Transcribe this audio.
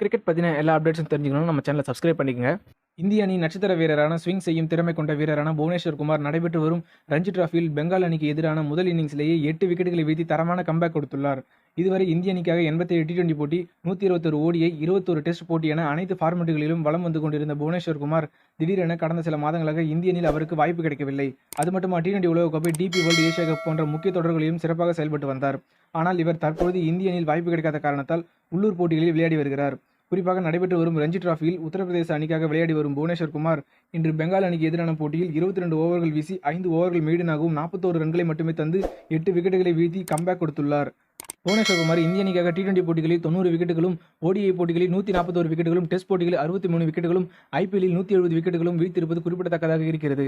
Cricket பற்றின எல்லா அப்டேட்ஸும் தெரிஞ்சுக்கணும் நம்ம சேனலை சப்ஸ்கிரைப் பண்ணிக்கங்க. இந்திய அணி நட்சத்திர வீரரான ஸ்விங் செய்யும் திறமை கொண்ட வீரரான புவனேஸ்வர் குமார் நடைபெற்று வரும் ரஞ்சி டிராஃபியில் பெங்கால் அணிக்கு எதிரான முதல் இன்னிங்ஸ்லேயே 8 விக்கெட்டுகளை வீழ்த்தி தரமான கம்பேக் கொடுத்துள்ளார். இதுவரை இந்திய அணிக்காக 87 T20 போட்டி, 121 ODI, 21 டெஸ்ட் போட்டி என அனைத்து ஃபார்மெட்டுகளிலும் வலம் வந்து கொண்டிருந்த புவனேஸ்வர் குமார் திடீரென கடந்த சில மாதங்களாக இந்திய அணியில் அவருக்கு வாய்ப்பு கிடைக்கவில்லை. அது மட்டுமா T20 உலகக்கோப்பை, DP வேர்ல்டு, ஏசியா கப் போன்ற முக்கிய தொடர்களிலும் சிறப்பாக செயல்பட்டு வந்தார். ஆனால் இவர் தற்பொழுது இந்திய அணியில் வாய்ப்பு கிடைக்காத காரணத்தால் உள்ளூர் போட்டிகளில் விளையாடி வருகிறார். குறிப்பாக நடைபெற்று வரும் ரஞ்சி டிராஃபியில் உத்தரப்பிரதேச அணிக்காக விளையாடி வரும் புவனேஸ்வர் குமார் இன்று பெங்கால் அணிக்கு எதிரான போட்டியில் 22 ஓவர்கள் வீசி 5 ஓவர்கள் மெய்டனாகவும் 41 ரன்களை மட்டுமே தந்து 8 விக்கெட்டுகளை வீழ்த்தி கம்பேக் கொடுத்துள்ளார். புவனேஸ்வர் குமார் இந்திய அணிக்காக T20 போட்டிகளில் 90 விக்கெட்டுகளும், ODI போட்டிகளில் 141 விக்கெட்டுகளும், டெஸ்ட் போட்டிகளில் 63 விக்கெட்டுகளும், IPL 170 விக்கெட்டுகளும் வீழ்த்திருப்பது குறிப்பிடத்தக்கதாக இருக்கிறது.